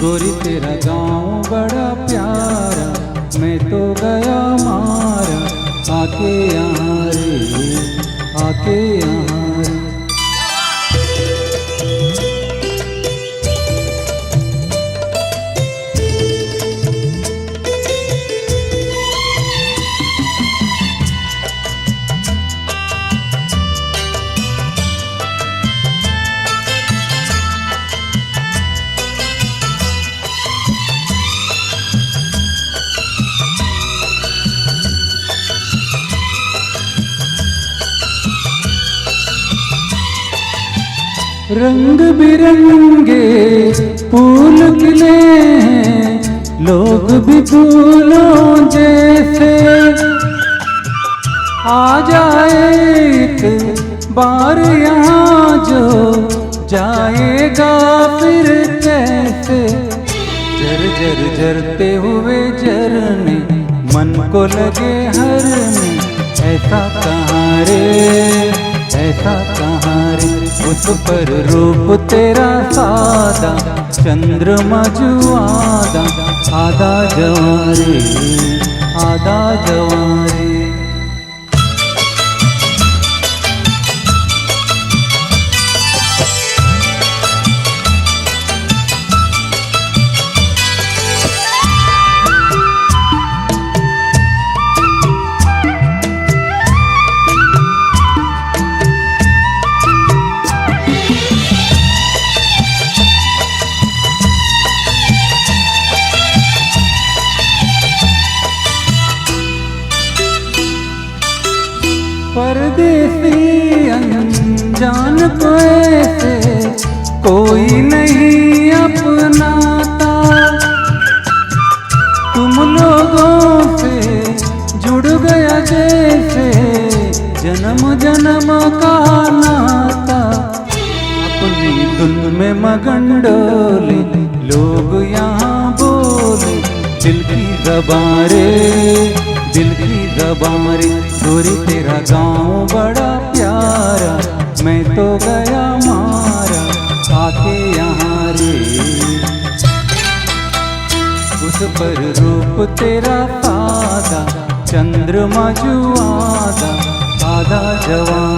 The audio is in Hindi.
गोरी तेरा गाँव बड़ा प्यारा, मैं तो गया मारा, आके यहाँ रे, आके यहाँ रे। रंग बिरंगे फूल खिले हैं, लोग भी फूलों जैसे। आ जाए एक बार यहाँ जो जाएगा फिर कैसे। जर जर जरते हुए झरने मन को लगे हरने, ऐसा कहाँ रे, ऐसा कहाँ रे। उस पर रूप तेरा सादा, चंद्रमा जुआदा, आधा जवारे, आधा जवारे। परदेसी अनजान को ऐसे कोई नहीं अपनाता, तुम लोगों से जुड़ गया जैसे जन्म जन्म का नाता। अपनी धुन में मगन डोले लोग यहाँ बोले, दिल की ज़बान रे, दिल की ज़बान रे। गोरी तेरा गाँव बड़ा प्यारा, मैं तो गया मारा, आके यहाँ रे। उस पर रूप तेरा सादा, चंद्रमा जुआदा, आधा जवान